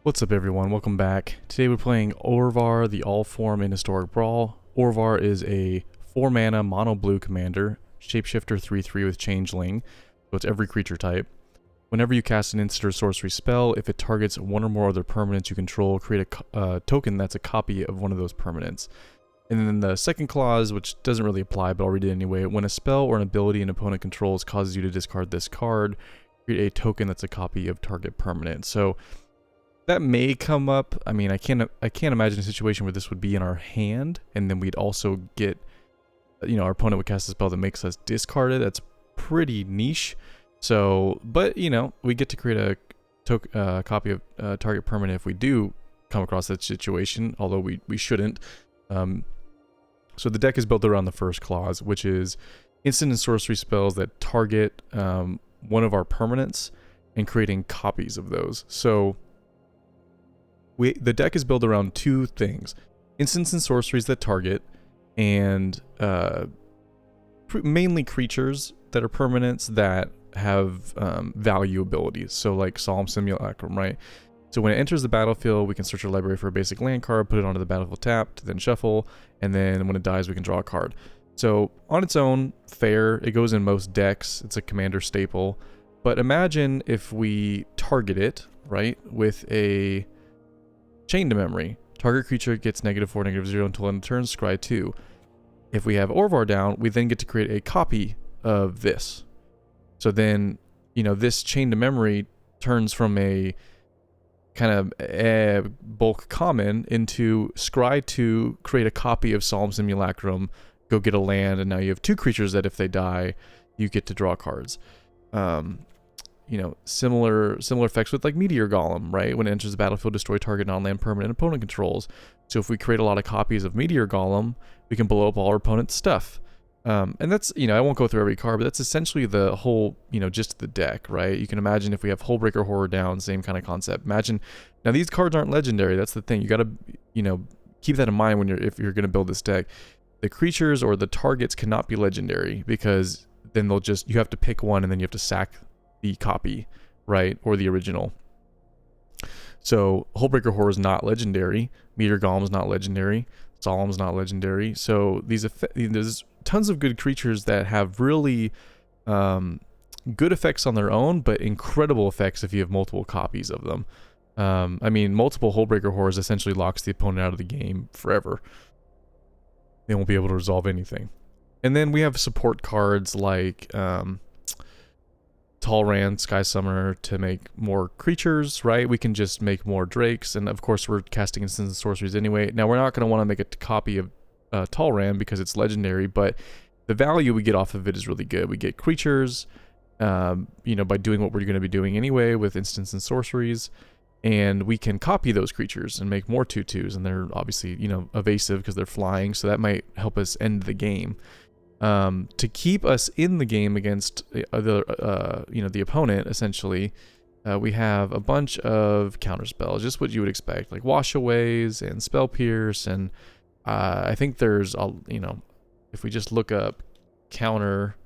What's up everyone, welcome back. Today we're playing Orvar, the all-form in Historic Brawl. Orvar is a 4-mana mono blue commander, shapeshifter 3/3 with changeling, so it's every creature type. Whenever you cast an instant or sorcery spell, if it targets one or more other permanents you control, create a token that's a copy of one of those permanents. And then the second clause, which doesn't really apply, but I'll read it anyway. When a spell or an ability an opponent controls causes you to discard this card, create a token that's a copy of target permanent. So that may come up. I mean, I can't imagine a situation where this would be in our hand, and then we'd also get, our opponent would cast a spell that makes us discard it. That's pretty niche. So, but we get to create a copy of target permanent if we do come across that situation, although we shouldn't. So the deck is built around the first clause, which is instant and sorcery spells that target one of our permanents and creating copies of those. So the deck is built around two things: instants and sorceries that target, and mainly creatures that are permanents that have value abilities. So like Solemn Simulacrum, right? So when it enters the battlefield, we can search our library for a basic land card, put it onto the battlefield tapped, then shuffle, and then when it dies, we can draw a card. So on its own, fair. It goes in most decks. It's a commander staple. But imagine if we target it, right, with a Chain to Memory. Target creature gets -4, -0 until end of turn, scry 2. If we have Orvar down, we then get to create a copy of this. So then, this Chain to Memory turns from a kind of bulk common into scry 2, create a copy of Solemn Simulacrum, go get a land, and now you have two creatures that if they die, you get to draw cards. Similar effects with like Meteor Golem, right? When it enters the battlefield, destroy target non-land permanent opponent controls. So if we create a lot of copies of Meteor Golem, we can blow up all our opponent's stuff. And that's, I won't go through every card, but that's essentially the whole, just the deck, right? You can imagine if we have Hullbreaker Horror down, same kind of concept. Imagine, now these cards aren't legendary. That's the thing. You got to, keep that in mind when if you're going to build this deck. The creatures or the targets cannot be legendary, because then you have to pick one and then you have to sack the copy, right? Or the original. So Hullbreaker Horror is not legendary. Meteor Golem is not legendary. Solemn's not legendary. So there's tons of good creatures that have really good effects on their own, but incredible effects if you have multiple copies of them. Multiple Hullbreaker Horrors essentially locks the opponent out of the game forever. They won't be able to resolve anything. And then we have support cards like Talran, Sky Summoner to make more creatures, right? We can just make more Drakes, and of course we're casting instants and sorceries anyway. Now we're not going to want to make a copy of Talran because it's legendary, but the value we get off of it is really good. We get creatures, by doing what we're going to be doing anyway with instants and sorceries, and we can copy those creatures and make more 2/2s, and they're obviously, evasive because they're flying, so that might help us end the game. To keep us in the game against the opponent, essentially, we have a bunch of counter spells, just what you would expect, like Washaways and Spell Pierce, and I think there's if we just look up counter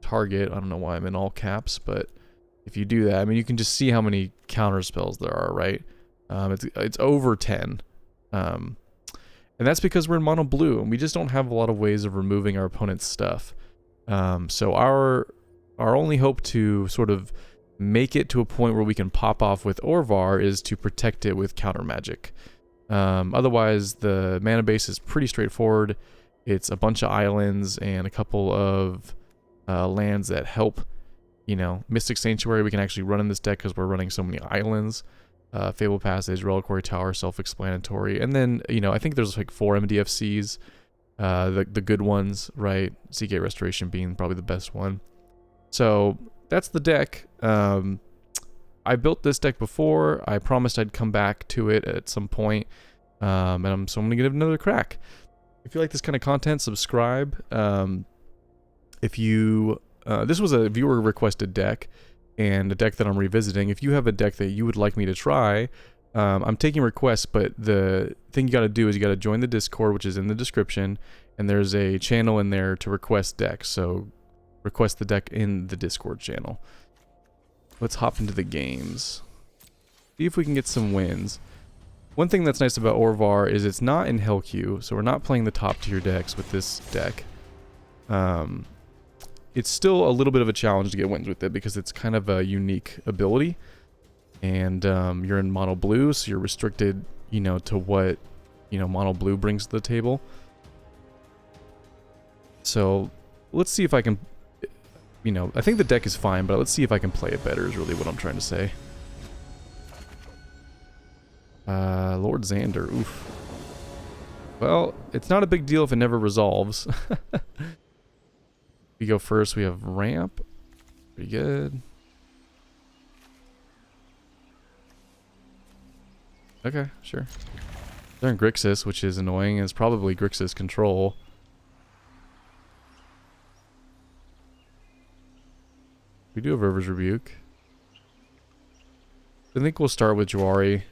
target, I don't know why I'm in all caps, but if you do that, you can just see how many counter spells there are, right? It's over 10. And that's because we're in mono blue, and we just don't have a lot of ways of removing our opponent's stuff. So our only hope to sort of make it to a point where we can pop off with Orvar is to protect it with counter magic. Otherwise, the mana base is pretty straightforward. It's a bunch of islands and a couple of lands that help. Mystic Sanctuary we can actually run in this deck because we're running so many islands. Fable Passage, Reliquary Tower, self-explanatory. And then, I think there's like 4 MDFCs, the good ones, right? Seagate Restoration being probably the best one. So that's the deck. I built this deck before. I promised I'd come back to it at some point. So I'm going to give it another crack. If you like this kind of content, subscribe. If you... this was a viewer requested deck, and a deck that I'm revisiting. If you have a deck that you would like me to try, I'm taking requests, but the thing you got to do is you got to join the Discord, which is in the description, and there's a channel in there to request decks. So request the deck in the Discord channel. Let's hop into the games. See if we can get some wins. One thing that's nice about Orvar is it's not in Hell Queue, so we're not playing the top tier decks with this deck. It's still a little bit of a challenge to get wins with it because it's kind of a unique ability. And you're in mono blue, so you're restricted, you know, to what, you know, mono blue brings to the table. So let's see if I can, you know, I think the deck is fine, but let's see if I can play it better is really what I'm trying to say. Lord Xander, oof. Well, it's not a big deal if it never resolves. We go first, we have ramp. Pretty good. Okay, sure. They're in Grixis, which is annoying. It's probably Grixis control. We do have River's Rebuke. I think we'll start with Jawari.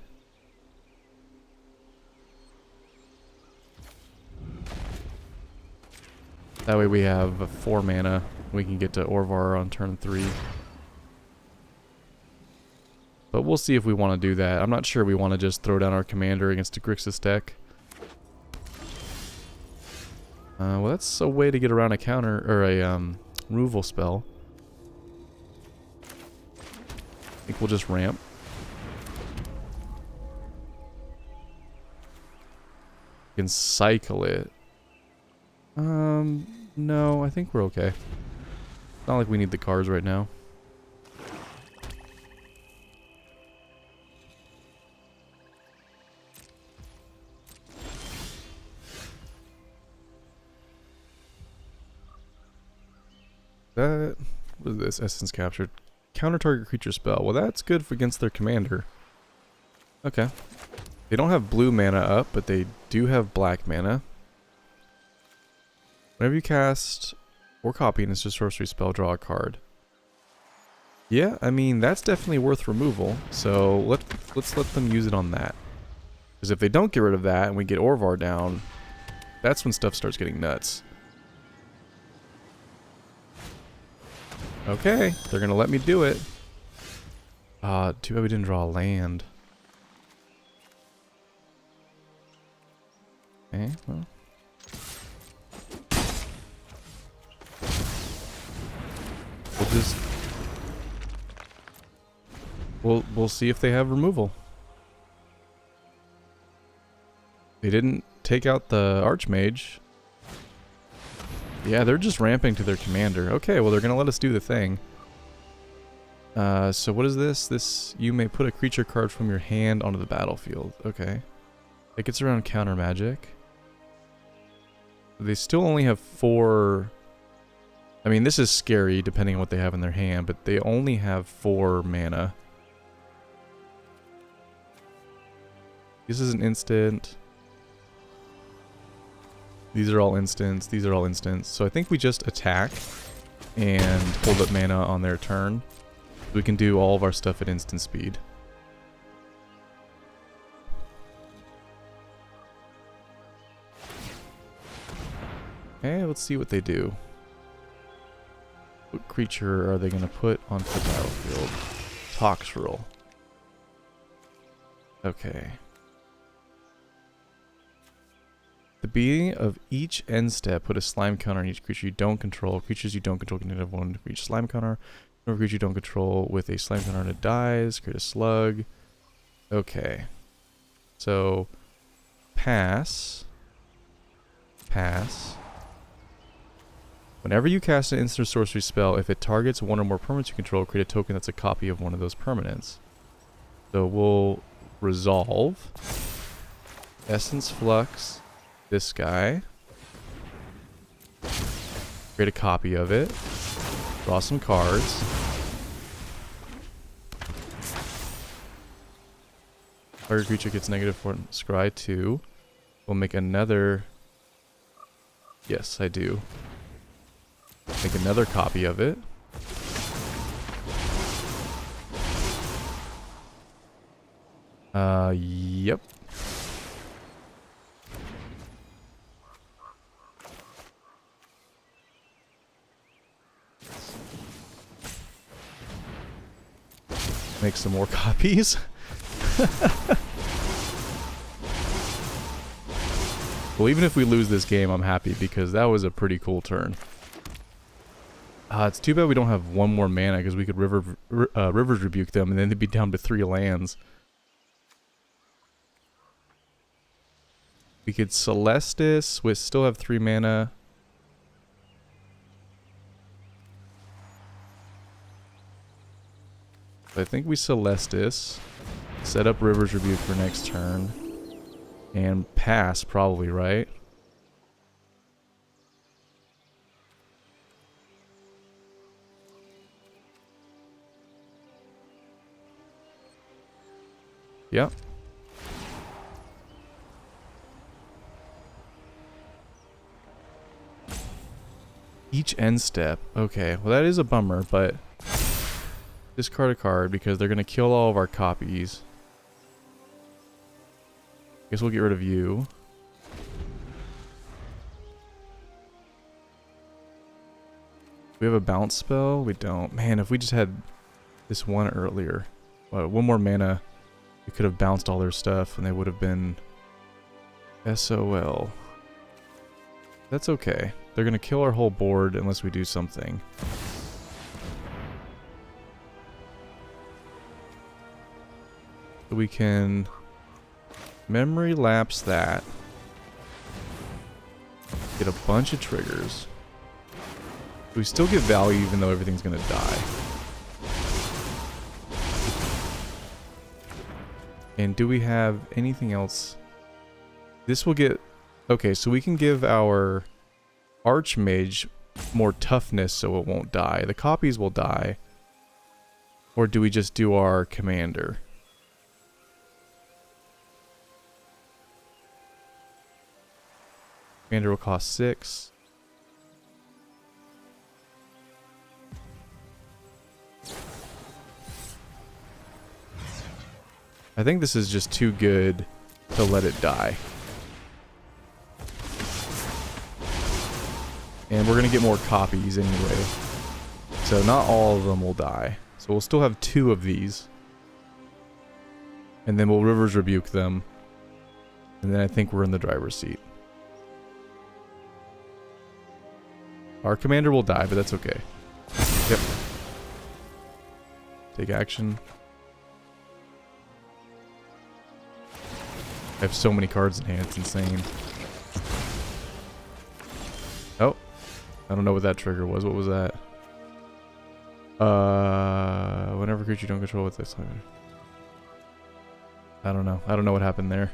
That way we have 4 mana. We can get to Orvar on turn 3. But we'll see if we want to do that. I'm not sure we want to just throw down our commander against a Grixis deck. Well, that's a way to get around a counter, or a removal spell. I think we'll just ramp. We can cycle it. No, I think we're okay. It's not like we need the cards right now. What is this? Essence captured. Counter target creature spell. Well, that's good for against their commander. Okay. They don't have blue mana up, but they do have black mana. Whenever you cast or copy an instant sorcery spell, draw a card. Yeah, I mean, that's definitely worth removal. So let's let them use it on that. Because if they don't get rid of that and we get Orvar down, that's when stuff starts getting nuts. Okay, they're gonna let me do it. Too bad we didn't draw a land. Okay, well. We'll see if they have removal. They didn't take out the Archmage. Yeah, they're just ramping to their commander. Okay, well they're gonna let us do the thing. So what is this? You may put a creature card from your hand onto the battlefield. Okay. It gets around counter magic. They still only have 4... I mean, this is scary depending on what they have in their hand, but they only have 4 mana. This is an instant. These are all instants. These are all instants. So I think we just attack and hold up mana on their turn. We can do all of our stuff at instant speed. Okay, let's see what they do. What creature are they going to put onto the battlefield? Toxrill. Okay. At the beginning of each end step, put a slime counter on each creature you don't control. Creatures you don't control can have 1 for each slime counter. No creature you don't control with a slime counter and it dies. Create a slug. Okay. So, pass. Pass. Whenever you cast an instant sorcery spell, if it targets 1 or more permanents you control, create a token that's a copy of one of those permanents. So we'll resolve. Essence Flux. This guy. Create a copy of it. Draw some cards. Target creature gets -4 scry 2. We'll make another... Yes, I do. Make another copy of it. Yep. Make some more copies. Well, even if we lose this game, I'm happy because that was a pretty cool turn. It's too bad we don't have one more mana because we could Rivers Rebuke them and then they'd be down to 3 lands. We could Celestis, we still have 3 mana. I think we Celestis, set up Rivers Rebuke for next turn, and pass probably, right? Yep. Each end step. Okay, well that is a bummer, but discard a card because they're going to kill all of our copies. Guess we'll get rid of you. We have a bounce spell? We don't. Man, if we just had this one earlier. One more mana. We could have bounced all their stuff and they would have been SOL. That's okay. They're going to kill our whole board unless we do something. So we can memory lapse that. Get a bunch of triggers. We still get value even though everything's going to die. And do we have anything else? This will get... Okay, so we can give our Archmage more toughness so it won't die. The copies will die. Or do we just do our commander? Commander will cost 6. I think this is just too good to let it die. And we're going to get more copies anyway. So not all of them will die. So we'll still have 2 of these. And then we'll Rivers Rebuke them. And then I think we're in the driver's seat. Our commander will die, but that's okay. Yep. Take action. I have so many cards in hand, it's insane. Oh. I don't know what that trigger was. What was that? Whenever creature you don't control with this. I don't know. I don't know what happened there.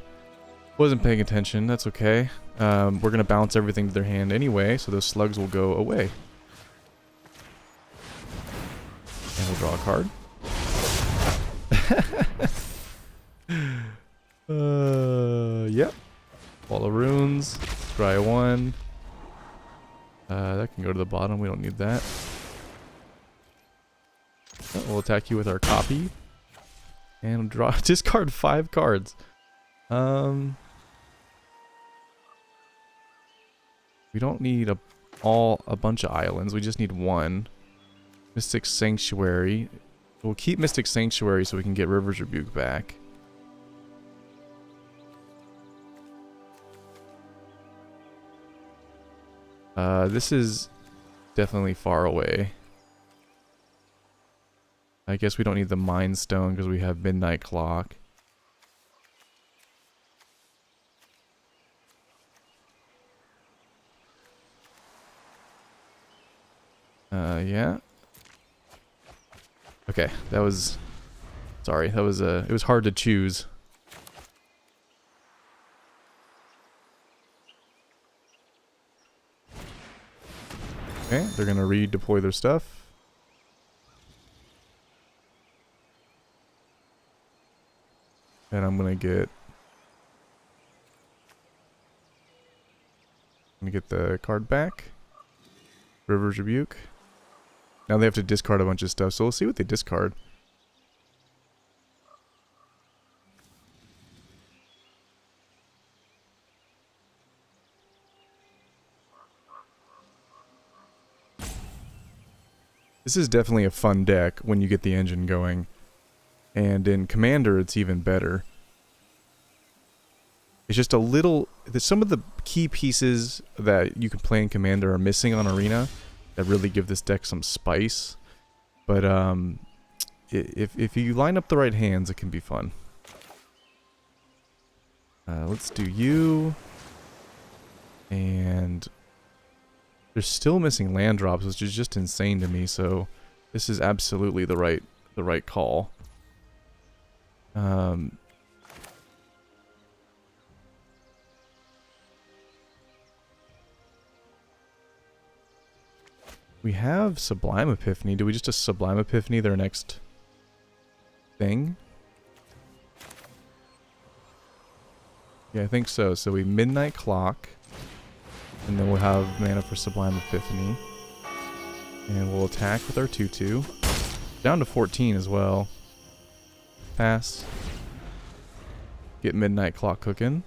Wasn't paying attention. That's okay. We're going to bounce everything to their hand anyway, so those slugs will go away. And we'll draw a card. Yep. Wall of Runes. Dry 1. That can go to the bottom. We don't need that. We'll attack you with our copy. And draw. Discard 5 cards. We don't need a bunch of islands. We just need 1. Mystic Sanctuary. We'll keep Mystic Sanctuary so we can get Rivers Rebuke back. This is definitely far away. I guess we don't need the Mind Stone because we have Midnight Clock. Yeah. Okay, that was... Sorry, that was, it was hard to choose. Okay, they're gonna redeploy their stuff. And I'm gonna get the card back. Rivers Rebuke. Now they have to discard a bunch of stuff, so we'll see what they discard. This is definitely a fun deck when you get the engine going. And in Commander, it's even better. It's just a little... Some of the key pieces that you can play in Commander are missing on Arena that really give this deck some spice. But if you line up the right hands, it can be fun. Let's do you. And they're still missing land drops, which is just insane to me. So this is absolutely the right call. We have Sublime Epiphany. Do we just Sublime Epiphany their next thing? Yeah, I think so. So we Midnight Clock. And then we'll have mana for Sublime Epiphany. And we'll attack with our 2/2. Down to 14 as well. Pass. Get Midnight Clock cooking.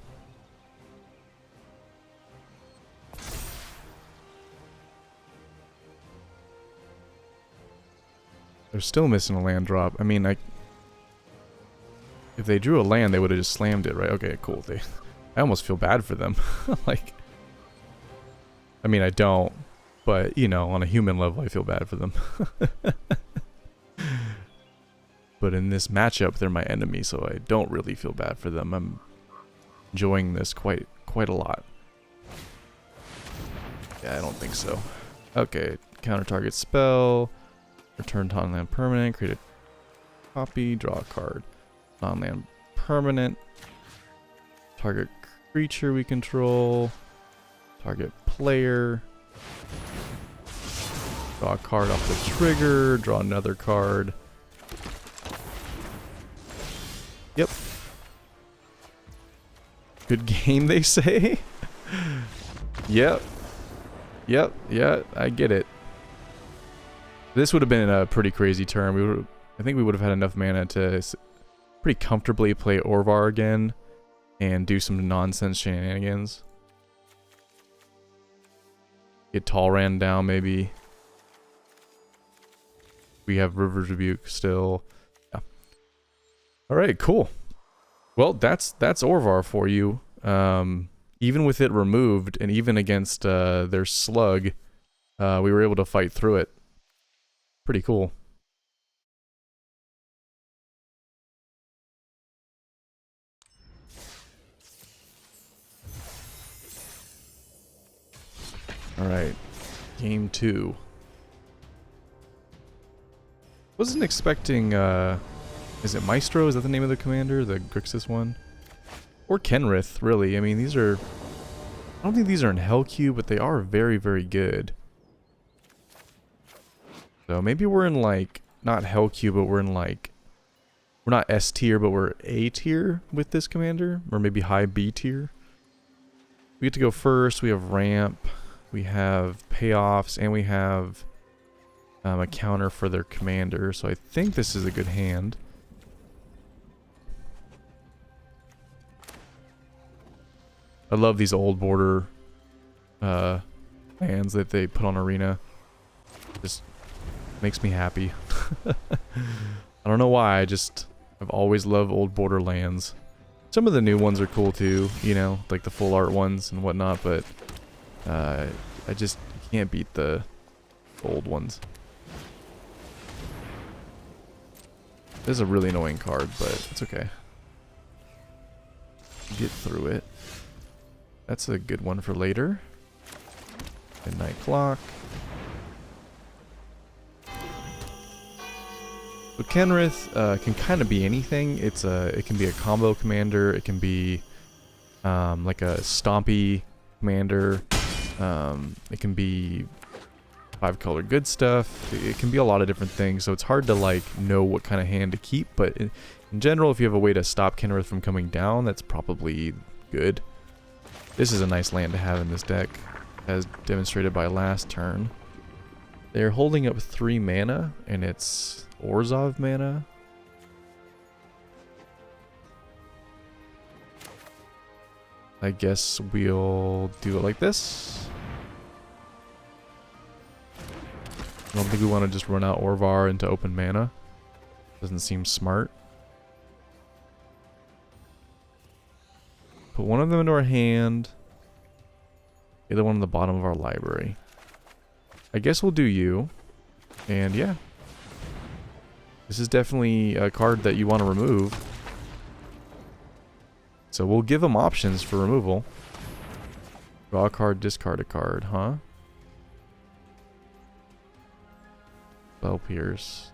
They're still missing a land drop. I mean, if they drew a land, they would have just slammed it, right? Okay, cool. I almost feel bad for them. Like, I mean, I don't, but, you know, on a human level, I feel bad for them. But in this matchup, they're my enemy, so I don't really feel bad for them. I'm enjoying this quite a lot. Yeah, I don't think so. Okay, counter target spell. Return non-land permanent, create a copy, draw a card. Non-land permanent. Target creature we control. Target player. Draw a card off the trigger, draw another card. Yep. Good game, they say? Yep. Yep, yeah, I get it. This would have been a pretty crazy turn. I think we would have had enough mana to pretty comfortably play Orvar again and do some nonsense shenanigans. Get Talrand down, maybe. We have River's Rebuke still. Yeah. Alright, cool. Well, that's Orvar for you. Even with it removed, and even against their slug, we were able to fight through it. Pretty cool. Alright. Game 2. Wasn't expecting, is it Maestro? Is that the name of the commander? The Grixis one? Or Kenrith, really. I mean, these are... I don't think these are in Hellcube, but they are very, very good. So maybe we're in, like, not Hellcube, but we're in, like... We're not S tier, but we're A tier with this commander. Or maybe high B tier. We get to go first. We have ramp. We have payoffs. And we have a counter for their commander. So I think this is a good hand. I love these old border lands that they put on Arena. Just makes me happy. I don't know why, I've always loved old border lands. Some of the new ones are cool too, you know, like the full art ones and whatnot, but I just can't beat the old ones. This is a really annoying card, but it's okay. Get through it. That's a good one for later. Midnight Clock. So Kenrith can kind of be anything. It can be a combo commander. It can be like a stompy commander. It can be 5-color good stuff. It can be a lot of different things. So it's hard to like know what kind of hand to keep. But in general, if you have a way to stop Kenrith from coming down, that's probably good. This is a nice land to have in this deck, as demonstrated by last turn. They're holding up 3 mana, and it's Orzhov mana. I guess we'll do it like this. I don't think we want to just run out Orvar into open mana. Doesn't seem smart. Put one of them into our hand. The other one on the bottom of our library. I guess we'll do you. And yeah. This is definitely a card that you want to remove. So we'll give them options for removal. Draw a card, discard a card, huh? Spell Pierce.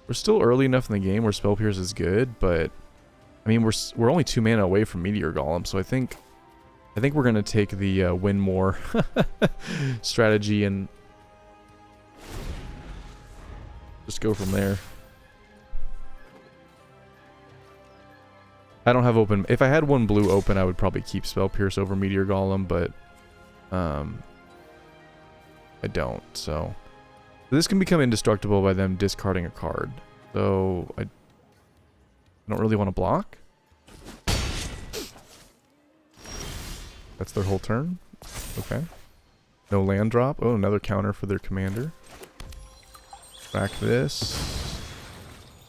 We're still early enough in the game where Spell Pierce is good, but I mean we're only 2 mana away from Meteor Golem, so I think we're gonna take the win more strategy and just go from there. I don't have open. If I had one blue open, I would probably keep Spell Pierce over Meteor Golem, but I don't. So this can become indestructible by them discarding a card. So I don't really want to block. That's their whole turn. Okay. No land drop. Oh, another counter for their commander. Back this.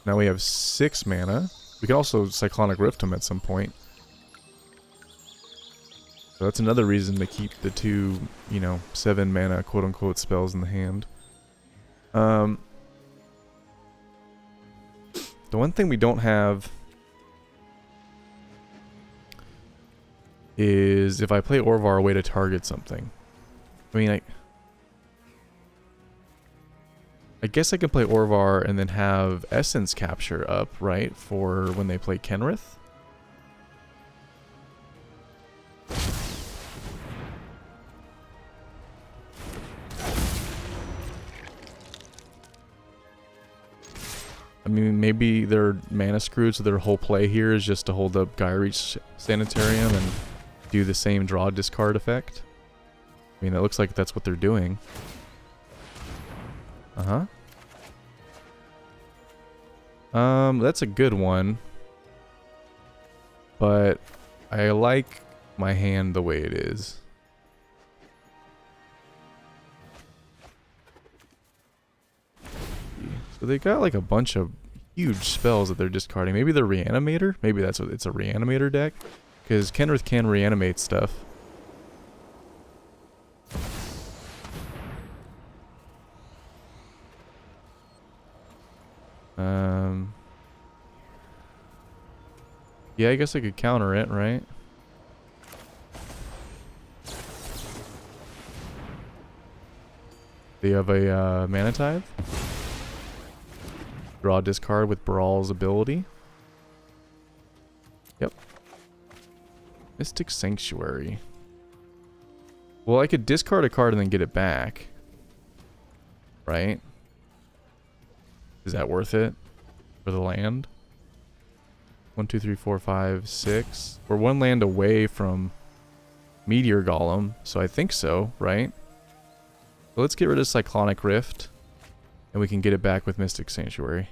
Now we have 6 mana. We can also Cyclonic Rift them at some point. So that's another reason to keep the 2, 7 mana quote-unquote spells in the hand. The one thing we don't have is if I play Orvar, a way to target something. I mean, I guess I can play Orvar and then have Essence Capture up, right? For when they play Kenrith. I mean, maybe they're mana screwed, so their whole play here is just to hold up Gyreach Sanitarium and do the same draw discard effect. I mean, it looks like that's what they're doing. Uh-huh. That's a good one. But I like my hand the way it is. So they got like a bunch of huge spells that they're discarding. Maybe the Reanimator? Maybe that's what it's a Reanimator deck. Because Kenrith can reanimate stuff. Yeah, I guess I could counter it, right? They have a Mana Tithe. Draw a discard with Brawl's ability. Yep. Mystic Sanctuary. Well, I could discard a card and then get it back. Right? Is that worth it? For the land? 1, 2, 3, 4, 5, 6. We're 1 land away from Meteor Golem, so I think so, right? So let's get rid of Cyclonic Rift. And we can get it back with Mystic Sanctuary.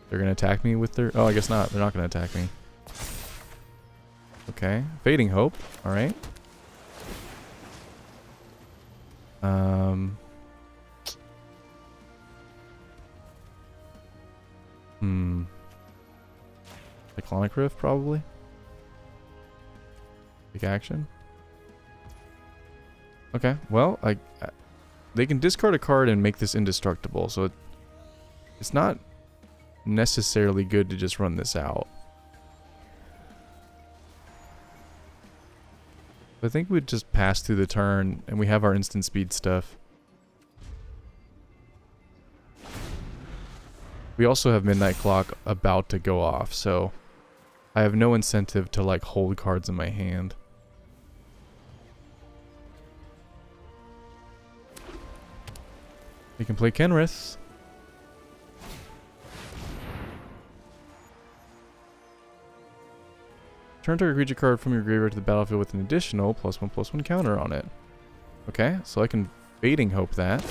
They're going to attack me with their... Oh, I guess not. They're not going to attack me. Okay. Fading Hope. Alright. Cyclonic Rift, probably. Take action. Okay, well, they can discard a card and make this indestructible, so it's not necessarily good to just run this out. I think we'd just pass through the turn, and we have our instant speed stuff. We also have Midnight Clock about to go off, so I have no incentive to like hold cards in my hand. We can play Kenrith. Turn target creature card from your graveyard to the battlefield with an additional +1/+1 counter on it. Okay, so I can Fading Hope that.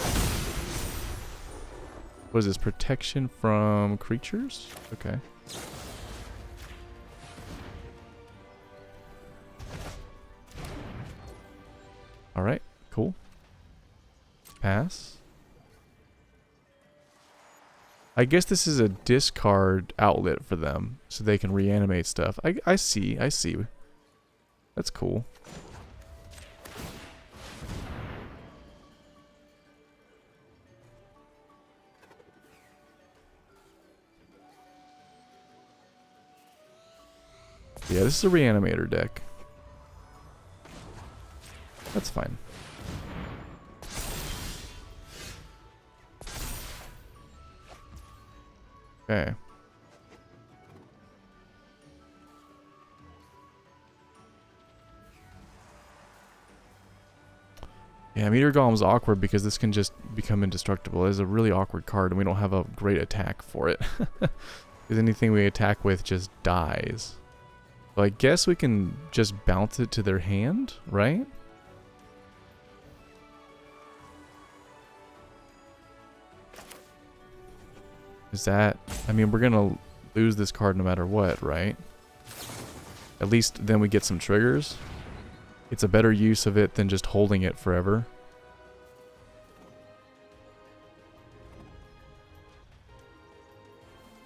What is this? Protection from creatures? Okay. Alright, cool. Pass. I guess this is a discard outlet for them, so they can reanimate stuff. I see. That's cool. Yeah, this is a reanimator deck. That's fine. Okay. Yeah, Meteor Golem's awkward because this can just become indestructible. It's a really awkward card, and we don't have a great attack for it. Because anything we attack with just dies. So I guess we can just bounce it to their hand, right? Is that... I mean, we're gonna lose this card no matter what, right? At least then we get some triggers. It's a better use of it than just holding it forever.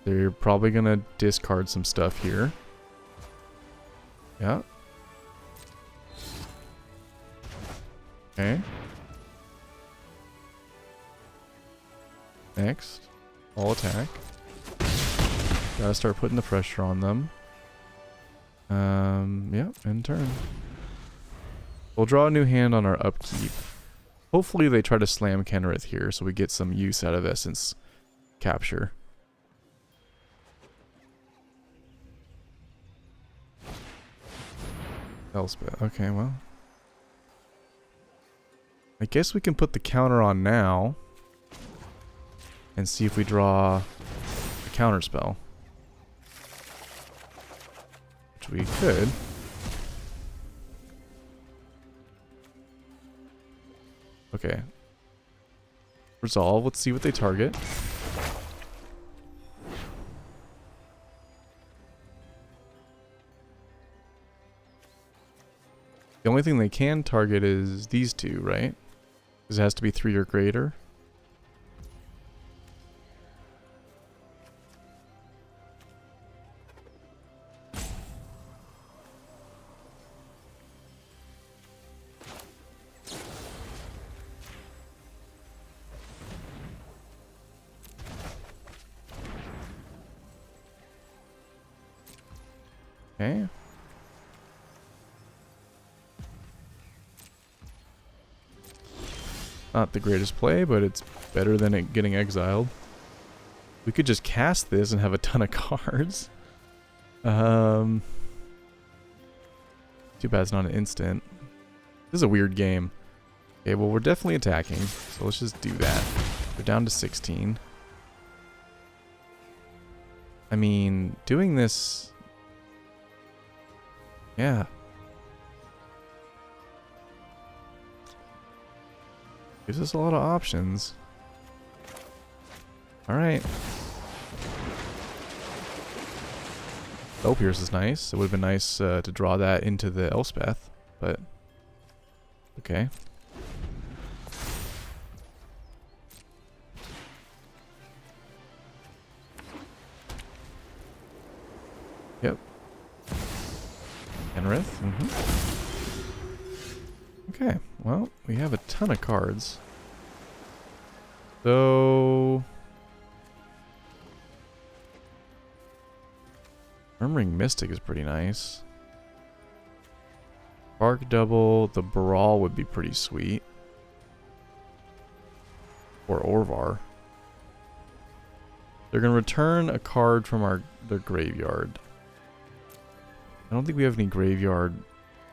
They're probably gonna discard some stuff here. Yeah. Okay. Next. All attack. Gotta start putting the pressure on them. Yeah, end turn. We'll draw a new hand on our upkeep. Hopefully they try to slam Kenrith here so we get some use out of Essence Capture. Elspeth. Okay, well. I guess we can put the counter on now. And see if we draw a counter spell. Which we could. Okay. Resolve. Let's see what they target. The only thing they can target is these two, right? Because it has to be 3 or greater. Okay. Not the greatest play, but it's better than it getting exiled. We could just cast this and have a ton of cards. Too bad it's not an instant. This is a weird game. Okay, well we're definitely attacking, so let's just do that. We're down to 16. I mean, doing this... Yeah. Gives us a lot of options. Alright. Spell Pierce is nice. It would have been nice to draw that into the Elspeth, but... Okay. Yep. Kenrith. Okay, well, we have a ton of cards. So... Murmuring Mystic is pretty nice. Spark Double, the Brawl would be pretty sweet. Or Orvar. They're going to return a card from their graveyard. I don't think we have any graveyard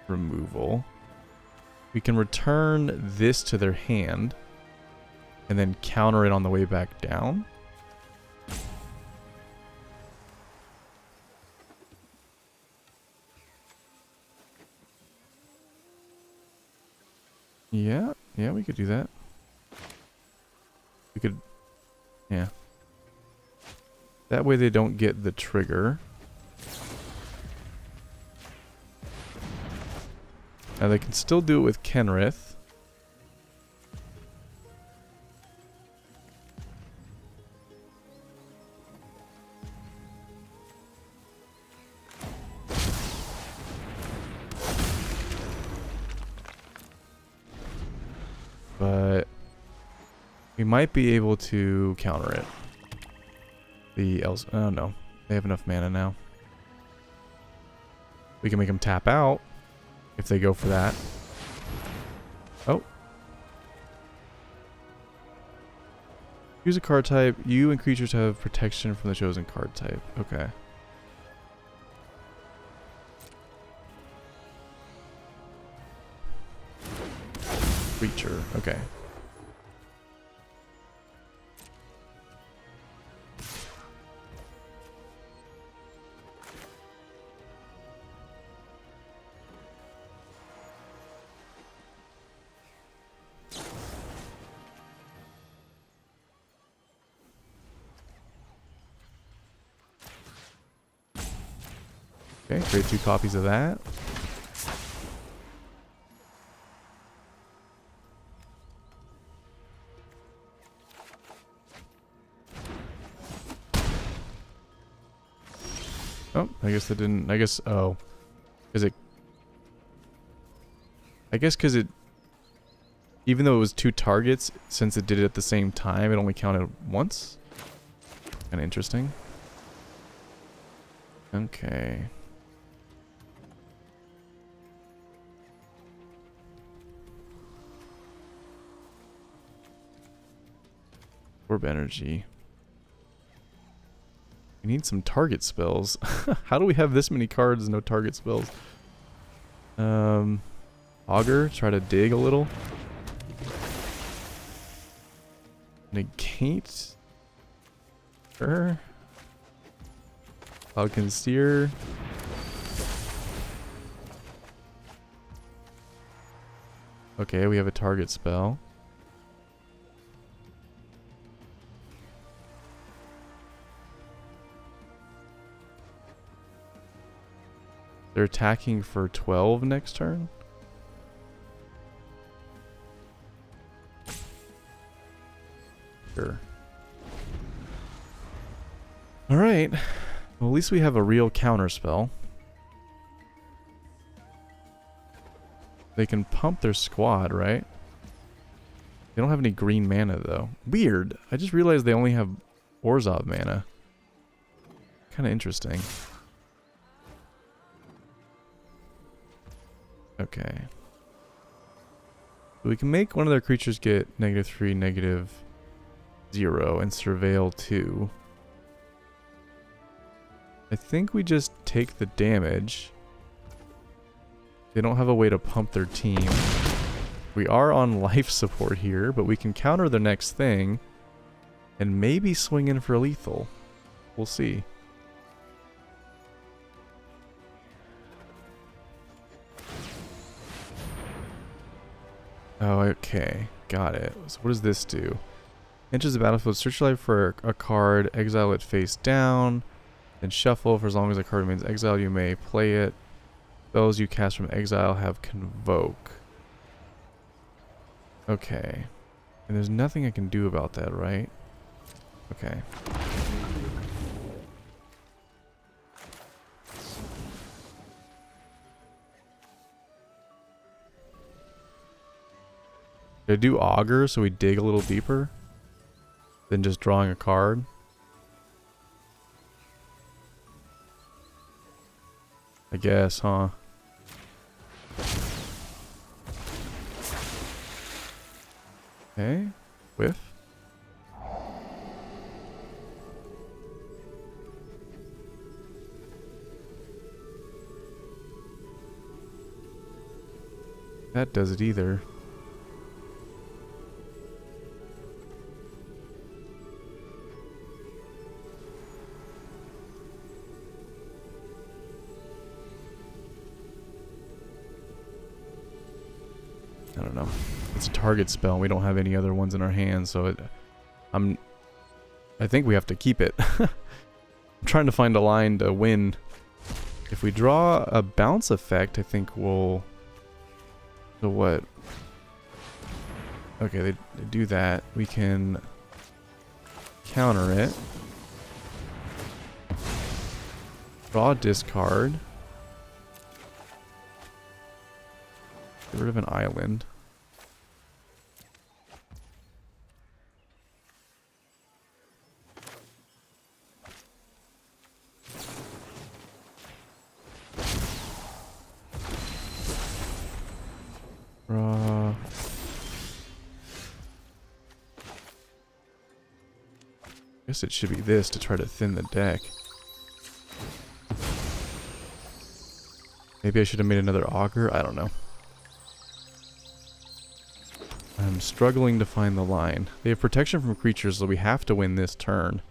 removal. We can return this to their hand and then counter it on the way back down. Yeah, we could do that. We could, yeah. That way they don't get the trigger. Now they can still do it with Kenrith. might be able to counter it. Oh no, they have enough mana now. We can make them tap out if they go for that. Oh. Use a card type. You and creatures have protection from the chosen card type. Okay. Creature. Okay. Okay, create 2 copies of that. Oh, I guess that didn't, I guess, oh. Is it, I guess because it, even though it was 2 targets, since it did it at the same time, it only counted once? Kinda interesting. Okay. Orb energy. We need some target spells. How do we have this many cards and no target spells? Augur, try to dig a little. Negate. Sure. Cloud Steer. Okay, we have a target spell. They're attacking for 12 next turn? Sure. Alright. Well, at least we have a real counter spell. They can pump their squad, right? They don't have any green mana, though. Weird. I just realized they only have Orzhov mana. Kind of interesting. Okay. So we can make one of their creatures get -3, -0, and surveil 2. I think we just take the damage. They don't have a way to pump their team. We are on life support here, but we can counter their next thing and maybe swing in for lethal. We'll see. Oh, okay. Got it. So what does this do? Enters the battlefield, search your life for a card, exile it face down, then shuffle. For as long as the card remains exiled, you may play it. Spells you cast from exile have Convoke. Okay. And there's nothing I can do about that, right? Okay. Did I do Augur so we dig a little deeper than just drawing a card? I guess, huh? Okay. Whiff. That does it either. I don't know. It's a target spell. We don't have any other ones in our hands, so I think we have to keep it. I'm trying to find a line to win. If we draw a bounce effect, I think we'll... So what? Okay, they do that. We can counter it. Draw a discard. Get rid of an island. guess it should be this to try to thin the deck. Maybe I should have made another auger. I don't know. I'm struggling to find the line. They have protection from creatures, so we have to win this turn.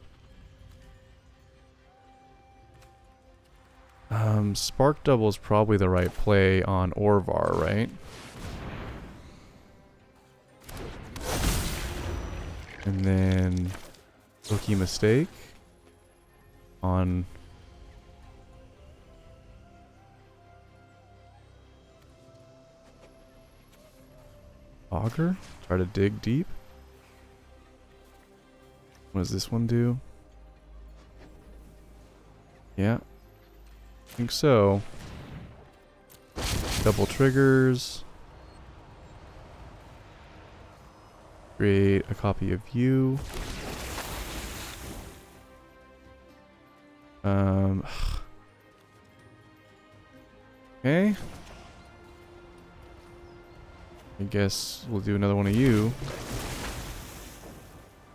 Spark Double is probably the right play on Orvar, right? And then rookie mistake on Auger. Try to dig deep. What does this one do? Yeah, I think so. Double triggers. Create a copy of you. Okay. I guess we'll do another one of you.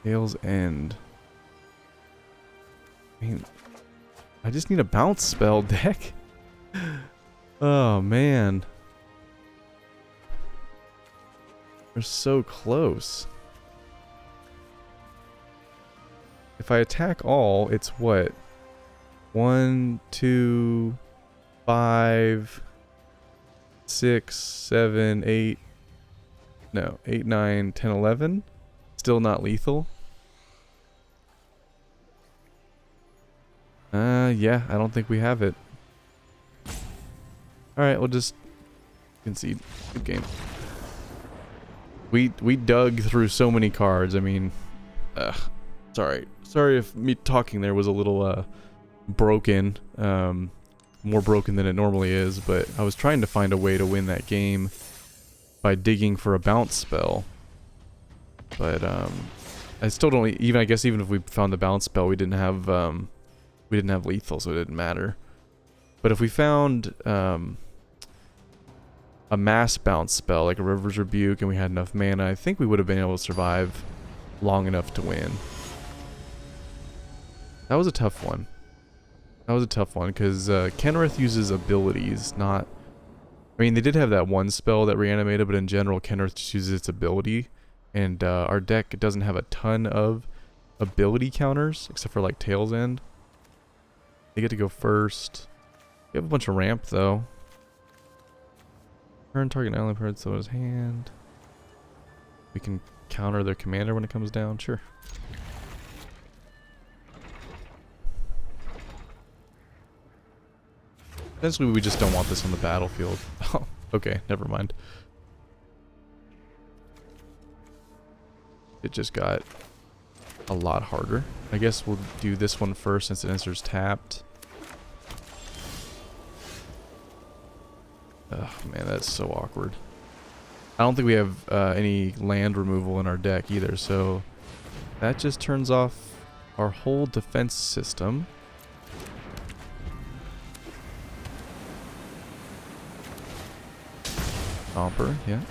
Tail's End. I mean, I just need a bounce spell deck. Oh man. We're so close. If I attack all, it's what? 1, 2, 5, 6, 7, 8. No, 8, 9, 10, 11. Still not lethal. Yeah, I don't think we have it. Alright, we'll just concede. Good game. We dug through so many cards. I mean, sorry if me talking there was a little broken, more broken than it normally is, but I was trying to find a way to win that game by digging for a bounce spell. But I still don't even, I guess even if we found the bounce spell, we didn't have lethal, so it didn't matter. But if we found a mass bounce spell like a River's Rebuke and we had enough mana, I think we would have been able to survive long enough to win. That was a tough one. That was a tough one because Kenrith uses abilities, not... I mean, they did have that one spell that reanimated, but in general, Kenrith just uses its ability. And our deck doesn't have a ton of ability counters, except for like Tail's End. They get to go first. We have a bunch of ramp, though. Turn target island card, so his hand. We can counter their commander when it comes down, sure. Essentially, we just don't want this on the battlefield. Oh, okay, never mind. It just got a lot harder. I guess we'll do this one first since it enters tapped. Oh man, that's so awkward. I don't think we have any land removal in our deck either, so that just turns off our whole defense system. Stomper, yeah.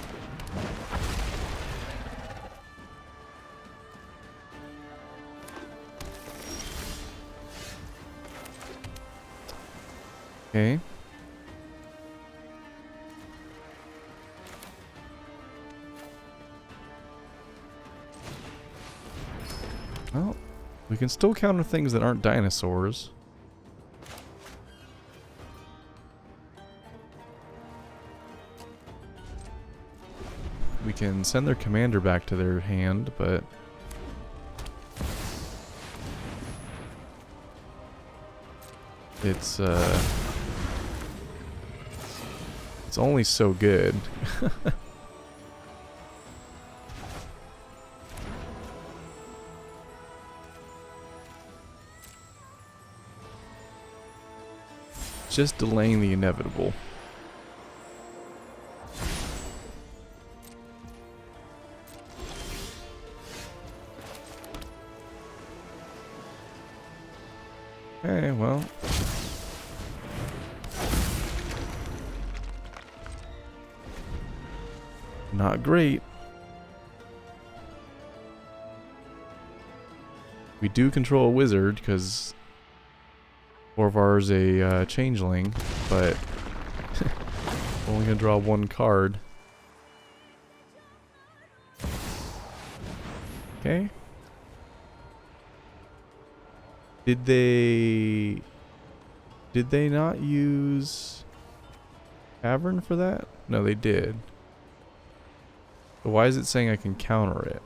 Okay. Well, we can still counter things that aren't dinosaurs. We can send their commander back to their hand, but... It's only so good. Just delaying the inevitable. Okay, well. Not great. We do control a wizard because Orvar's a changeling, but we're only gonna draw one card. Okay. Did they not use Cavern for that? No, they did. But why is it saying I can counter it?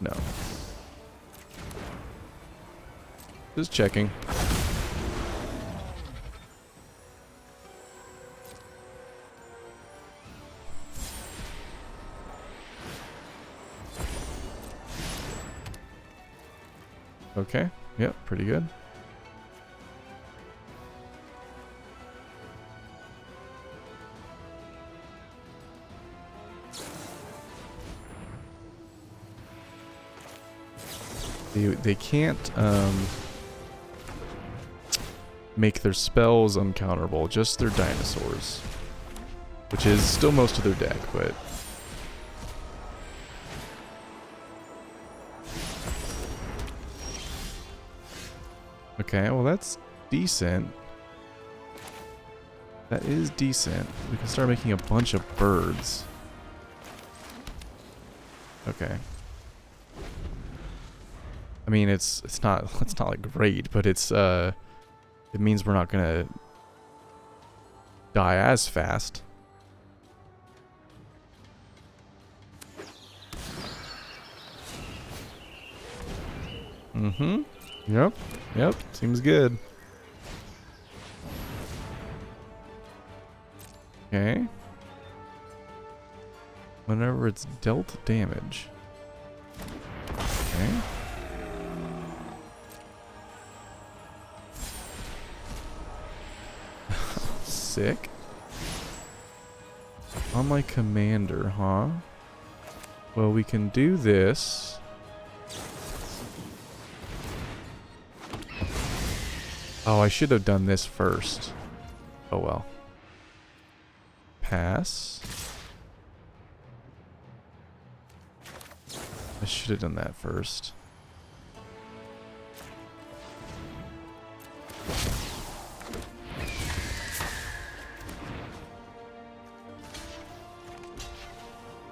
No. Just checking. Okay. Yep, pretty good. They can't make their spells uncounterable, just their dinosaurs. Which is still most of their deck, but... Okay, well that's decent. That is decent. We can start making a bunch of birds. Okay. I mean, it's not like great, but it's it means we're not gonna die as fast. Mm-hmm. Yep. Yep. Seems good. Okay. Whenever it's dealt damage. Okay. Sick. On my commander, huh? Well, we can do this. Oh, I should have done this first. Oh well. Pass. I should have done that first.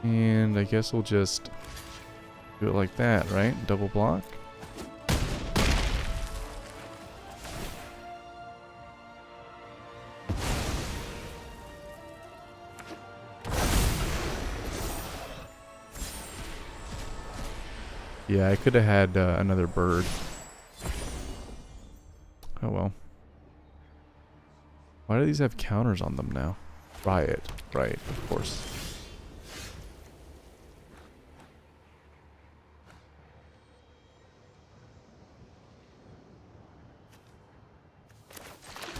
And I guess we'll just do it like that, right? Double block. Yeah, I could have had another bird. Oh well. Why do these have counters on them now? Riot. Right, of course.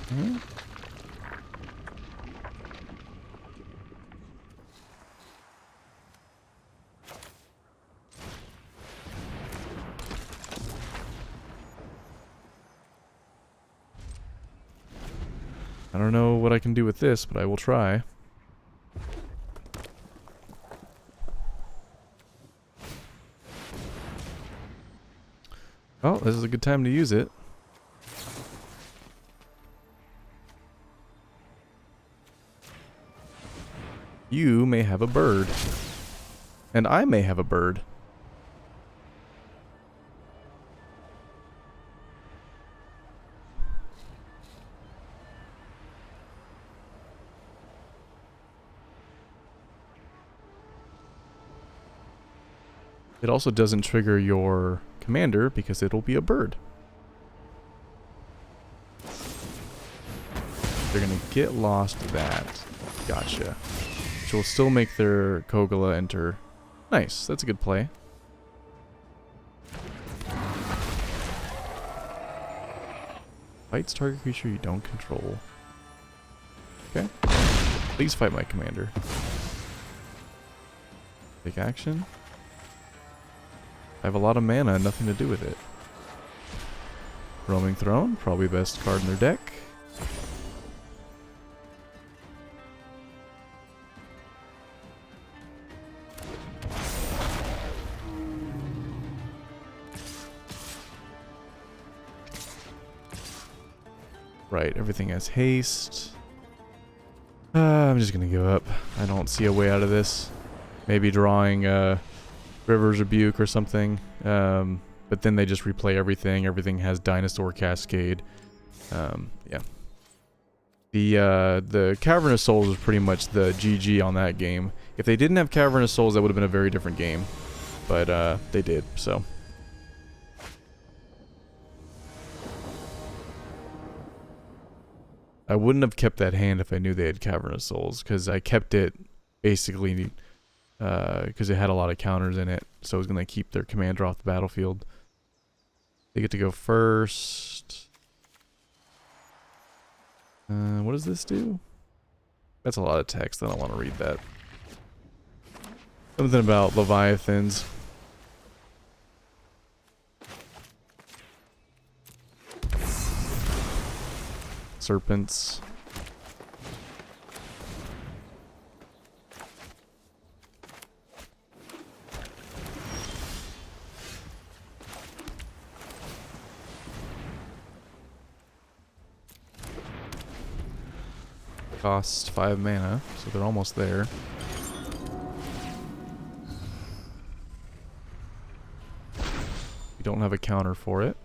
Hmm? I don't know what I can do with this, but I will try. Oh, this is a good time to use it. You may have a bird. And I may have a bird. It also doesn't trigger your commander because it'll be a bird. They're gonna get lost that. Gotcha. Which will still make their Kogala enter. Nice, that's a good play. Fights target creature you don't control. Okay. Please fight my commander. Take action. I have a lot of mana and nothing to do with it. Roaming Throne, probably the best card in their deck. Right, everything has haste. I'm just gonna give up. I don't see a way out of this. Maybe drawing River's Rebuke or something. But then they just replay everything. Everything has Dinosaur Cascade. Yeah. The Cavern of Souls was pretty much the GG on that game. If they didn't have Cavern of Souls, that would have been a very different game. But they did, so. I wouldn't have kept that hand if I knew they had Cavern of Souls, because I kept it basically because it had a lot of counters in it, so I was going to keep their commander off the battlefield. They get to go first. What does this do? That's a lot of text. I don't want to read that. Something about Leviathans. Serpents. Cost 5 mana, so they're almost there. We don't have a counter for it.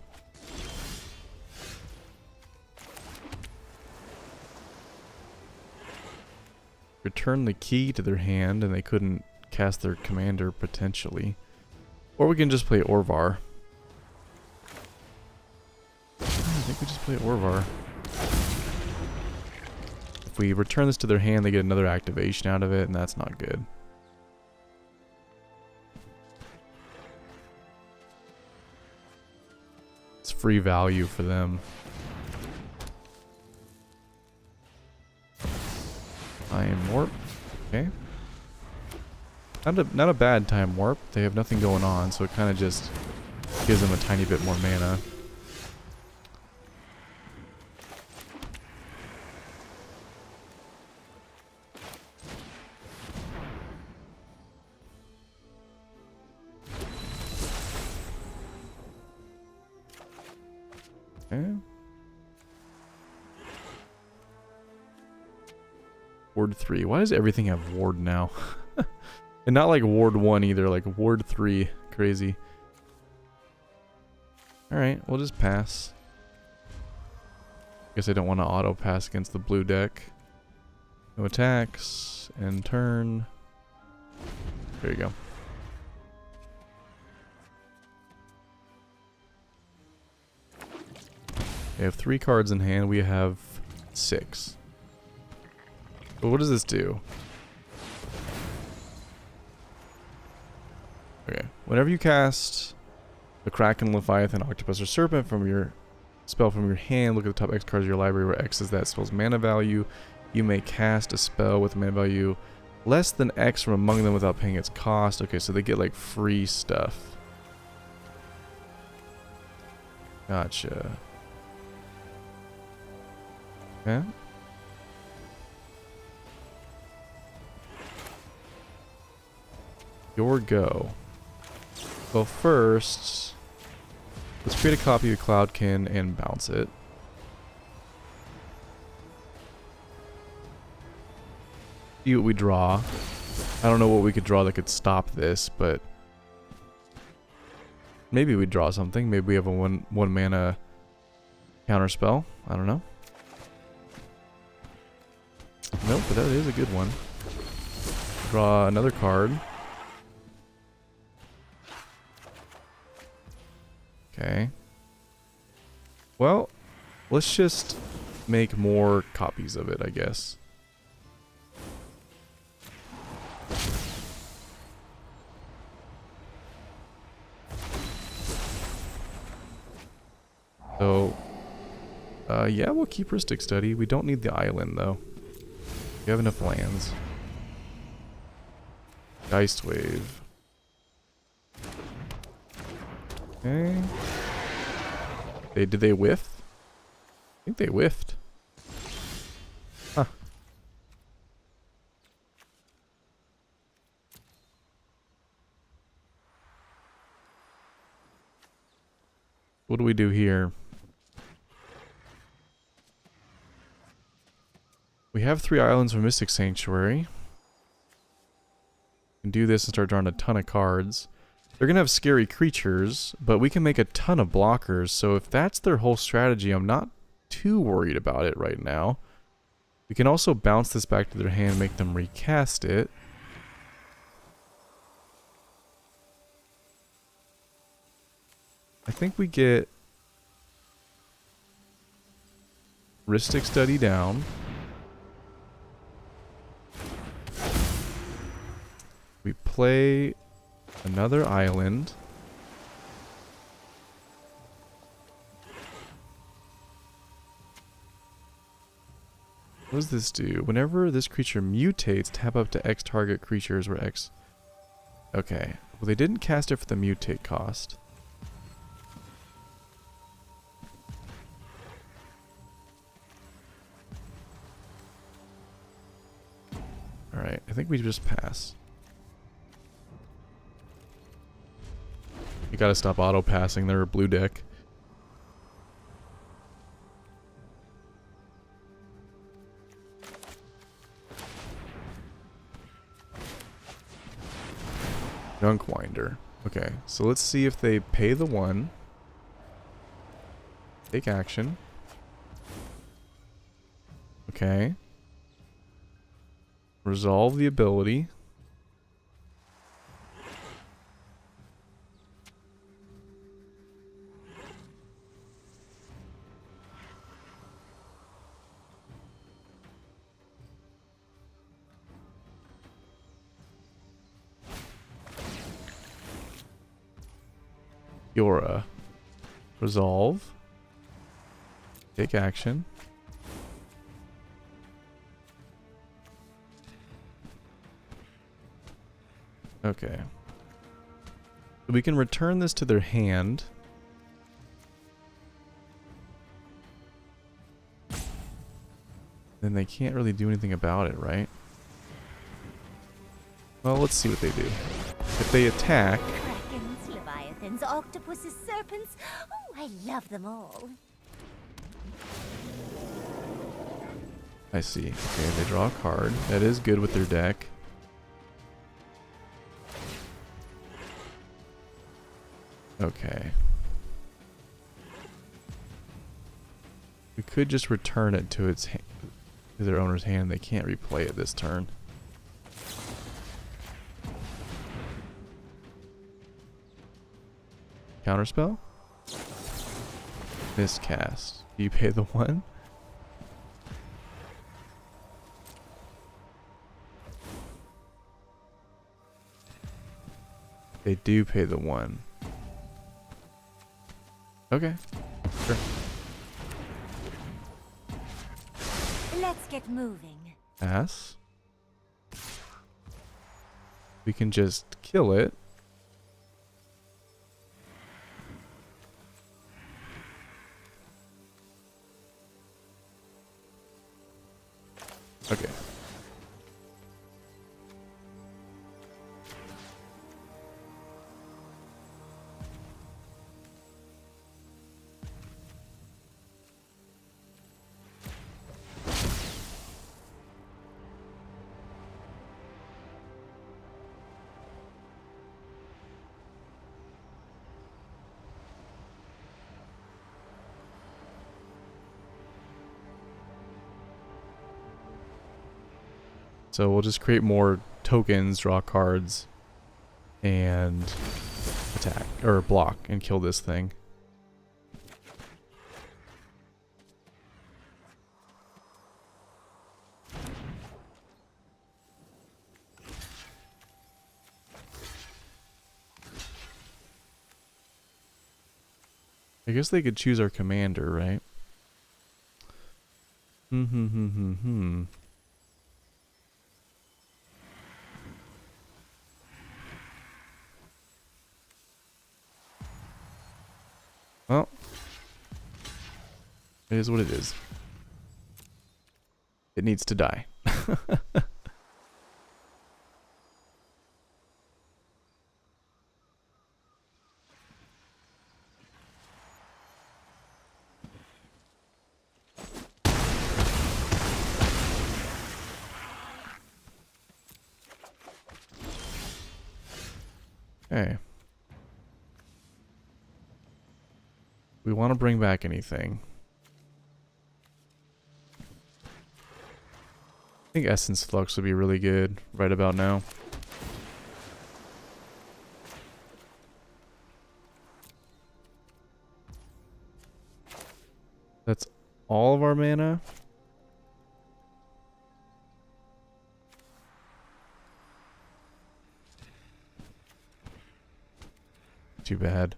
Return the key to their hand, and they couldn't cast their commander potentially. Or we can just play Orvar. I think we just play Orvar. If we return this to their hand, they get another activation out of it, and that's not good. It's free value for them. Time warp. Okay. Not a bad time warp. They have nothing going on, so it kind of just gives them a tiny bit more mana. Okay. Ward 3. Why does everything have Ward now? And not like Ward 1 either, like Ward 3. Crazy. Alright, we'll just pass. Guess I don't want to auto pass against the blue deck. No attacks. End turn. There you go. They have 3 cards in hand. We have 6. But what does this do? Okay. Whenever you cast the Kraken, Leviathan, Octopus, or Serpent from your spell from your hand, look at the top X cards of your library where X is that spell's mana value. You may cast a spell with a mana value less than X from among them without paying its cost. Okay, so they get like free stuff. Gotcha. Okay. Your go. Well, first, let's create a copy of Cloudkin and bounce it. See what we draw. I don't know what we could draw that could stop this, but maybe we draw something. Maybe we have a one mana counter spell. I don't know. Nope, but that is a good one. Draw another card. Okay. Well, let's just make more copies of it, I guess. So, yeah, we'll keep Rhystic Study. We don't need the island, though. We have enough lands. Geist Wave. Okay. Did they whiff? I think they whiffed. Huh. What do we do here? have 3 islands from Mystic Sanctuary. We can do this and start drawing a ton of cards. They're going to have scary creatures, but we can make a ton of blockers. So if that's their whole strategy, I'm not too worried about it right now. We can also bounce this back to their hand, make them recast it. I think we get Rhystic Study down. We play another island. What does this do? Whenever this creature mutates, tap up to X target creatures where X... Okay. Well, they didn't cast it for the mutate cost. Alright, I think we just pass. You gotta stop auto-passing, they're a blue deck. Junkwinder. Okay, so let's see if they pay the 1. Take action. Okay. Resolve the ability. Yora. Resolve. Take action. Okay. We can return this to their hand. Then they can't really do anything about it, right? Well, let's see what they do. If they attack... Krakens, leviathans, octopuses, serpents. Oh, I love them all. I see. Okay, they draw a card. That is good with their deck. Okay. We could just return it to its to their owner's hand. They can't replay it this turn. Counterspell? Miscast. Do you pay the 1? They do pay the 1. Okay. Sure. Let's get moving. Pass. We can just kill it. Okay. So we'll just create more tokens, draw cards, and attack, or block, and kill this thing. I guess they could choose our commander, right? Well, it is what it is. It needs to die. Okay. We want to bring back anything. I think Essence Flux would be really good right about now. That's all of our mana. Too bad.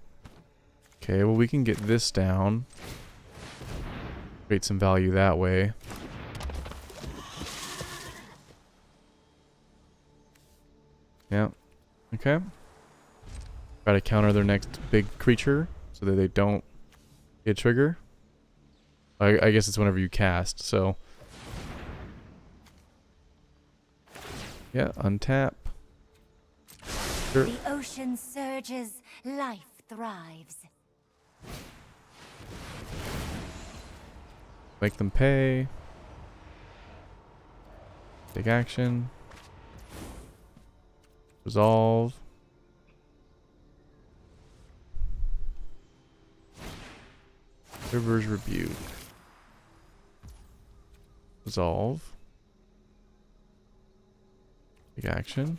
Okay, well we can get this down. Create some value that way. Yeah. Okay. Try to counter their next big creature so that they don't get trigger. I guess it's whenever you cast, so. Yeah, untap. Sure. The ocean surges, life thrives. Make them pay. Take action. Resolve. River's Rebuke. Resolve. Take action.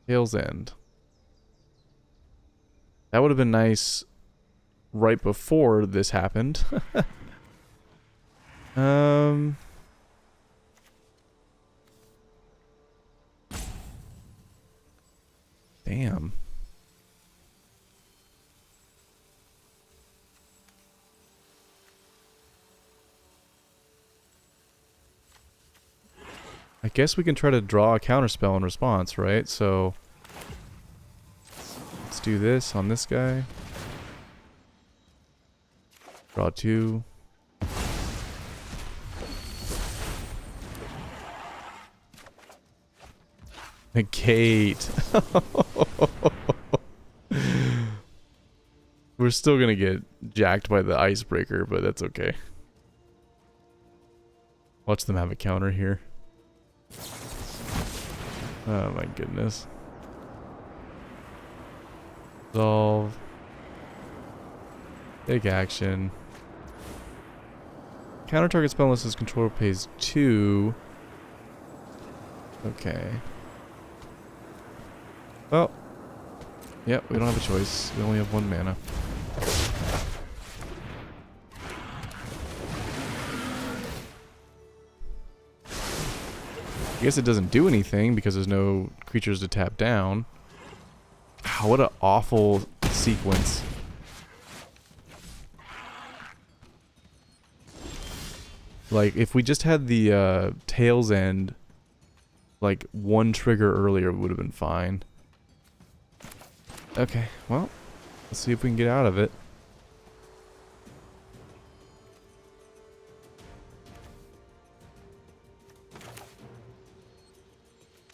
Tail's End. That would have been nice right before this happened. Damn. I guess we can try to draw a counterspell in response, right? So let's do this on this guy. Draw 2. Negate. We're still gonna get jacked by the icebreaker, but that's okay. Watch them have a counter here. Oh my goodness. Resolve. Take action. Counter target spell unless his controller pays 2. Okay. Well. Yep, we don't have a choice. We only have 1 mana. I guess it doesn't do anything because there's no creatures to tap down. Wow, what an awful sequence. Like, if we just had the Tail's End, like, 1 trigger earlier, would have been fine. Okay, well, let's see if we can get out of it.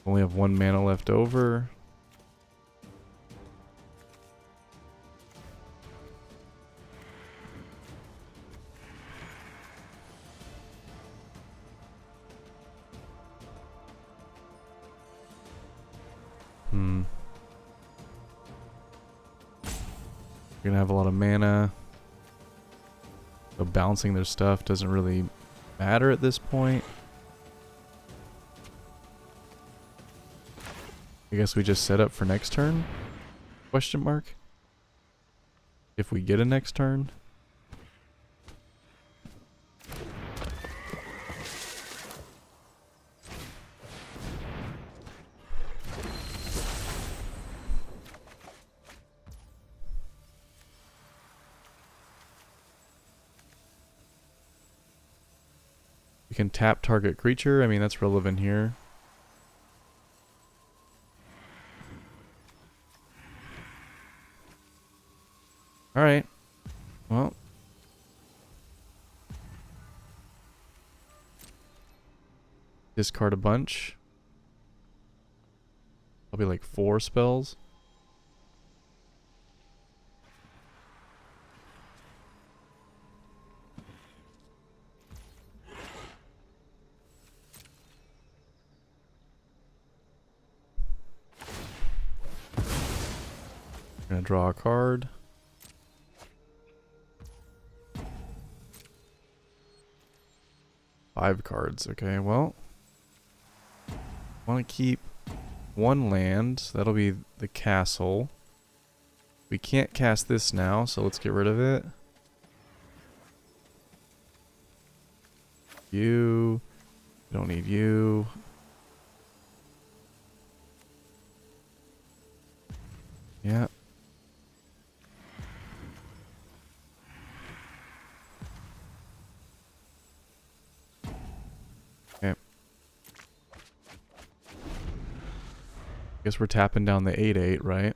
Only have 1 mana left over. You're gonna have a lot of mana. So bouncing their stuff doesn't really matter at this point. I guess we just set up for next turn? Question mark? If we get a next turn? We can tap target creature. I mean, that's relevant here. Alright. Well. Discard a bunch. Probably like 4 spells. Gonna draw a card. Five cards. Okay, well, want to keep one land. That'll be the castle. We can't cast this now, so let's get rid of it. You. Don't need you. Yeah. Okay. Guess we're tapping down the 8/8, right?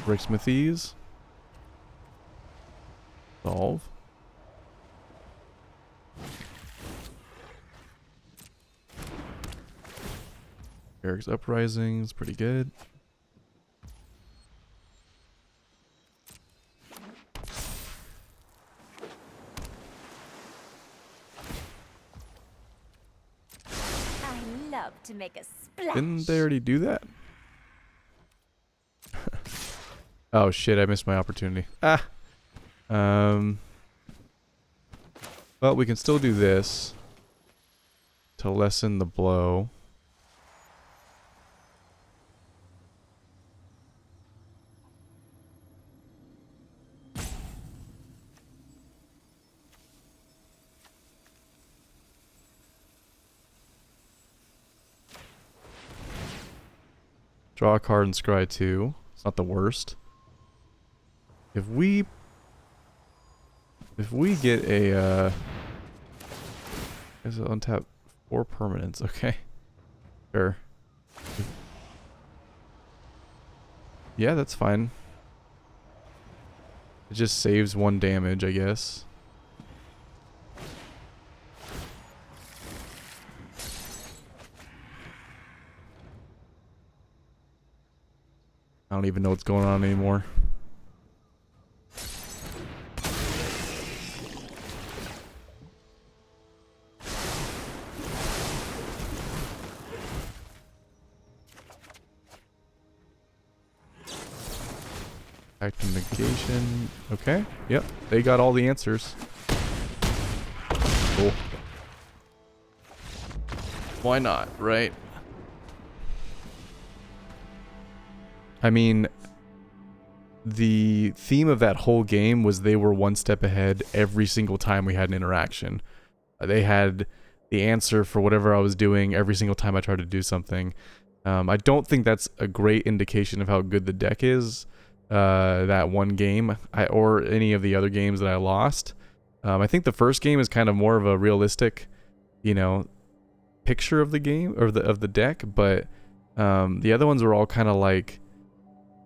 Bricksmithies. Solve. Eric's Uprising is pretty good. I love to make a splash. Didn't they already do that? Oh shit, I missed my opportunity. Ah! But we can still do this to lessen the blow. Draw a card and scry 2. It's not the worst. If we get a is it untap 4 permanents, okay. Sure. Yeah, that's fine. It just saves 1 damage, I guess. I don't even know what's going on anymore. Back to negation. Okay. Yep. They got all the answers. Cool. Why not, right? I mean, the theme of that whole game was they were 1 step ahead every single time we had an interaction. They had the answer for whatever I was doing every single time I tried to do something. I don't think that's a great indication of how good the deck is. That one game, or any of the other games that I lost. I think the first game is kind of more of a realistic, you know, picture of the game or of the deck, but the other ones were all kind of like,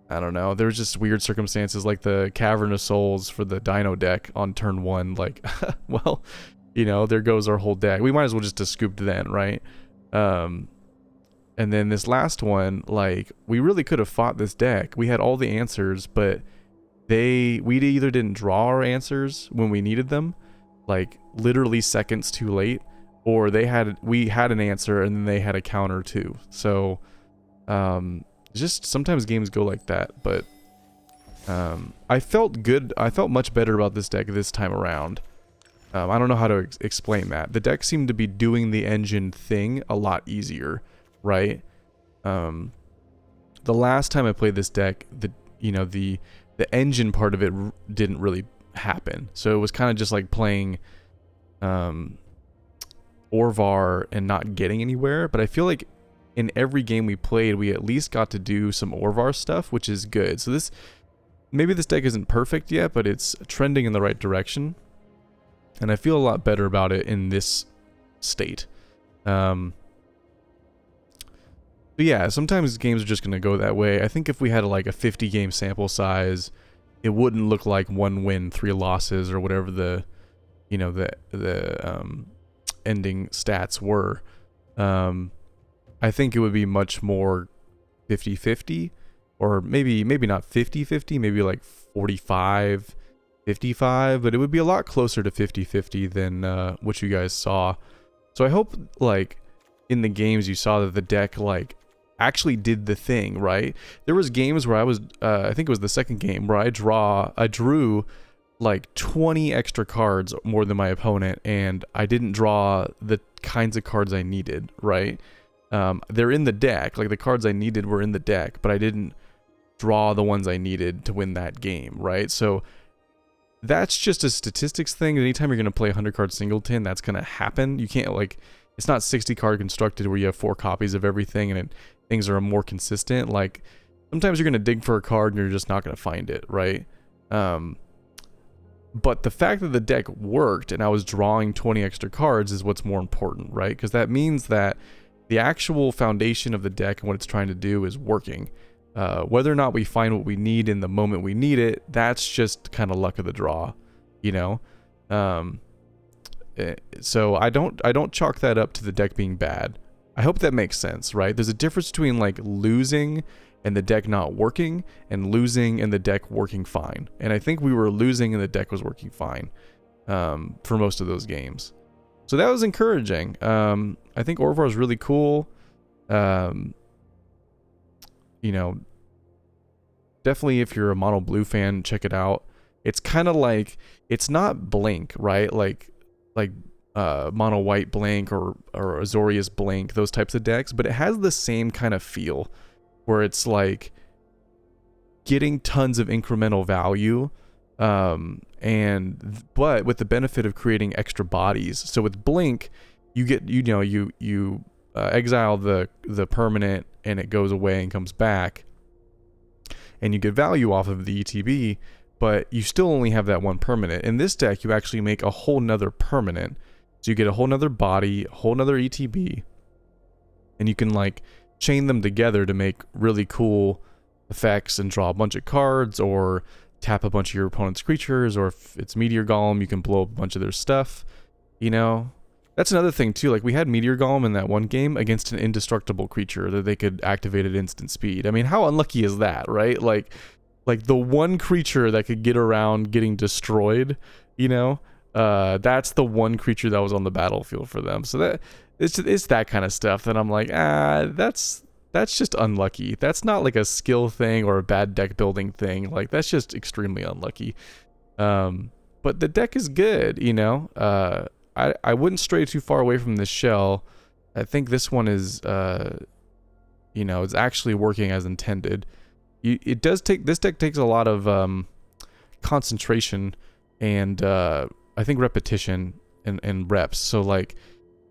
I don't know, there was just weird circumstances, like the Cavern of Souls for the Dino deck on turn 1. Like, well, you know, there goes our whole deck. We might as well just have scooped then, right? And then this last one, like, we really could have fought this deck. We had all the answers, but we either didn't draw our answers when we needed them, like literally seconds too late, or we had an answer and then they had a counter too. So, just sometimes games go like that, but I felt good. I felt much better about this deck this time around. I don't know how to explain that. The deck seemed to be doing the engine thing a lot easier, right? The last time I played this deck, the engine part of it didn't really happen. So it was kind of just like playing Orvar and not getting anywhere. But I feel like in every game we played, we at least got to do some Orvar stuff, which is good. So maybe this deck isn't perfect yet, but it's trending in the right direction. And I feel a lot better about it in this state. But yeah, sometimes games are just going to go that way. I think if we had like a 50 game sample size, it wouldn't look like 1 win, 3 losses, or whatever the ending stats were. I think it would be much more 50-50. or maybe not 50-50, maybe like 45-55, but it would be a lot closer to 50-50 than what you guys saw. So I hope like in the games you saw that the deck like actually did the thing, right? There was games where I was I think it was the second game where I drew like 20 extra cards more than my opponent, and I didn't draw the kinds of cards I needed, right? They're in the deck, like the cards I needed were in the deck, but I didn't draw the ones I needed to win that game, right? So that's just a statistics thing. Anytime you're going to play 100 card singleton, that's going to happen. You can't like, it's not 60 card constructed where you have 4 copies of everything and things are more consistent. Like sometimes you're going to dig for a card and you're just not going to find it, right? But the fact that the deck worked and I was drawing 20 extra cards is what's more important, right? Because that means that the actual foundation of the deck and what it's trying to do is working. Whether or not we find what we need in the moment we need it, that's just kind of luck of the draw, you know? So I don't chalk that up to the deck being bad. I hope that makes sense, right? There's a difference between like losing and the deck not working and losing and the deck working fine. And I think we were losing and the deck was working fine for most of those games. So that was encouraging. I think Orvar is really cool. You know, definitely if you're a mono blue fan, check it out. It's kind of like, it's not Blink, right? Like mono white Blink or Azorius Blink, those types of decks, but it has the same kind of feel where it's like getting tons of incremental value, but with the benefit of creating extra bodies. So with Blink, you get, you know, you exile the permanent and it goes away and comes back, and you get value off of the ETB, but you still only have that one permanent. In this deck, you actually make a whole nother permanent, so you get a whole nother body, a whole nother ETB, and you can like chain them together to make really cool effects and draw a bunch of cards, or tap a bunch of your opponent's creatures, or if it's Meteor Golem, you can blow up a bunch of their stuff, you know? That's another thing too, like we had Meteor Golem in that one game against an indestructible creature that they could activate at instant speed. I mean, how unlucky is that, right? Like the one creature that could get around getting destroyed, you know? That's the one creature that was on the battlefield for them. So that it's that kind of stuff that I'm like, that's just unlucky. That's not like a skill thing or a bad deck building thing. Like that's just extremely unlucky. But the deck is good, you know. I wouldn't stray too far away from this shell. I think this one is, you know, it's actually working as intended. This deck takes a lot of concentration and I think repetition and reps. So like,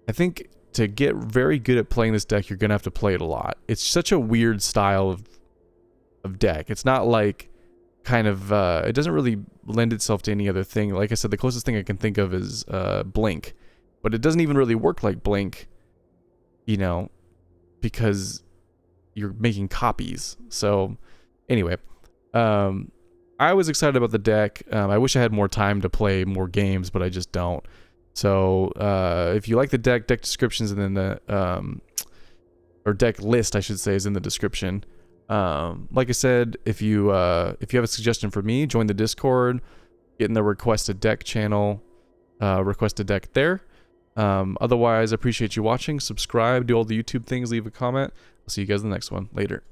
I think to get very good at playing this deck, you're gonna have to play it a lot. It's such a weird style of deck. It's not like kind of it doesn't really lend itself to any other thing. Like I said, the closest thing I can think of is Blink, but it doesn't even really work like Blink, you know, because you're making copies. So anyway, I was excited about the deck. I wish I had more time to play more games, but I just don't. So if you like the deck descriptions and then the or deck list, I should say, is in the description. Like I said, if you have a suggestion for me, join the Discord, get in the request a deck channel, request a deck there. Otherwise, I appreciate you watching. Subscribe, do all the YouTube things, leave a comment. I'll see you guys in the next one. Later.